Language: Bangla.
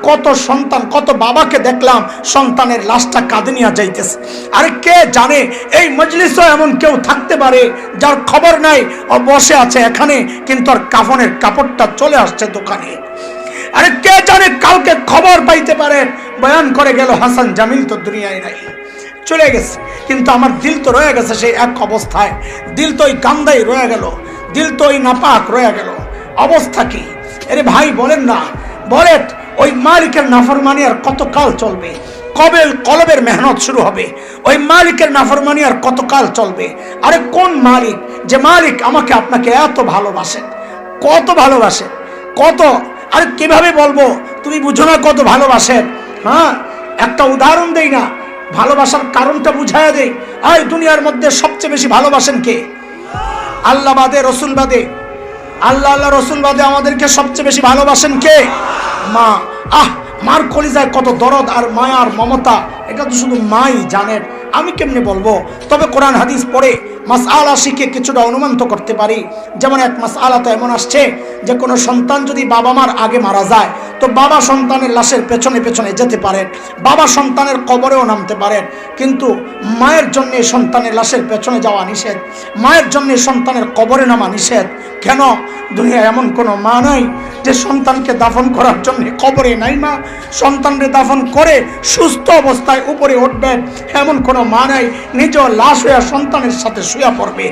কত সন্তান, কত বাবাকে দেখলাম সন্তানের লাশটা কাঁধে নিয়ে যাইতেছে। আরে কে জানে এই মজলিসে এমন কেউ থাকতে পারে যার খবর নাই, ও বসে আছে এখানে কিন্তু আর কাফনের কাপড়টা চলে আসছে দোকানে। আরে কে জানে কালকে খবর পাইতে পারে বয়ান করে গেল হাসান জামিল তো দুনিয়ায় নাই, চলে গেছে, কিন্তু আমার দিল তো রয়ে গেছে সেই এক অবস্থায়। দিল তো ওই কান্দাই রয়ে গেল, দিল তো ওই নাপাক রয়ে গেল। অবস্থা কি? আরে ভাই বলেন না, বলেন ওই মালিকের নাফরমানি আর কতকাল চলবে? কবে কলবের মেহনত শুরু হবে? ওই মালিকের নাফরমানি আর কতকাল চলবে? আরে কোন মালিক, যে মালিক আমাকে আপনাকে এত ভালোবাসেন, কত ভালোবাসেন, কত, আরে কিভাবে বলবো, তুমি বুঝো না কত ভালোবাসেন। হ্যাঁ, একটা উদাহরণ দেই না, ভালোবাসার কারণটা বুঝায়া দেই। এই দুনিয়ার মধ্যে সবচেয়ে বেশি ভালোবাসেন কে? আল্লাহ বাদে, রসুল বাদে, আল্লাহ রসুল বাদে আমাদেরকে সবচেয়ে বেশি ভালোবাসেন কে? মা। মার কলিজায় কত দরদ আর মায়া আর মমতা, এটা তো শুধু মাই জানেন, আমি কেমনে বলবো? তবে কোরআন হাদিস পড়ে মাসআলা শিখে কিছুটা অনুমান তো করতে পারি। যেমন এক মাসআলা তো এমন আসছে যে কোনো সন্তান যদি বাবা মার আগে মারা যায় তো বাবা সন্তানের লাশের পেছনে পেছনে যেতে পারেন, বাবা সন্তানের কবরেও নামতে পারেন, কিন্তু মায়ের জন্য সন্তানের লাশের পেছনে যাওয়া নিষেধ, মায়ের জন্য সন্তানের কবরে নামা নিষেধ। কেন? দুনিয়ায় এমন কোনো মা নাই যে সন্তানকে দাফন করার জন্য কবরে নাই মা, সন্তানকে দাফন করে সুস্থ অবস্থায় উপরে উঠবেন এমন কোনো মা নাই, নিজ লাশ হয়ে সন্তানের সাথে শুয়ে পড়বে।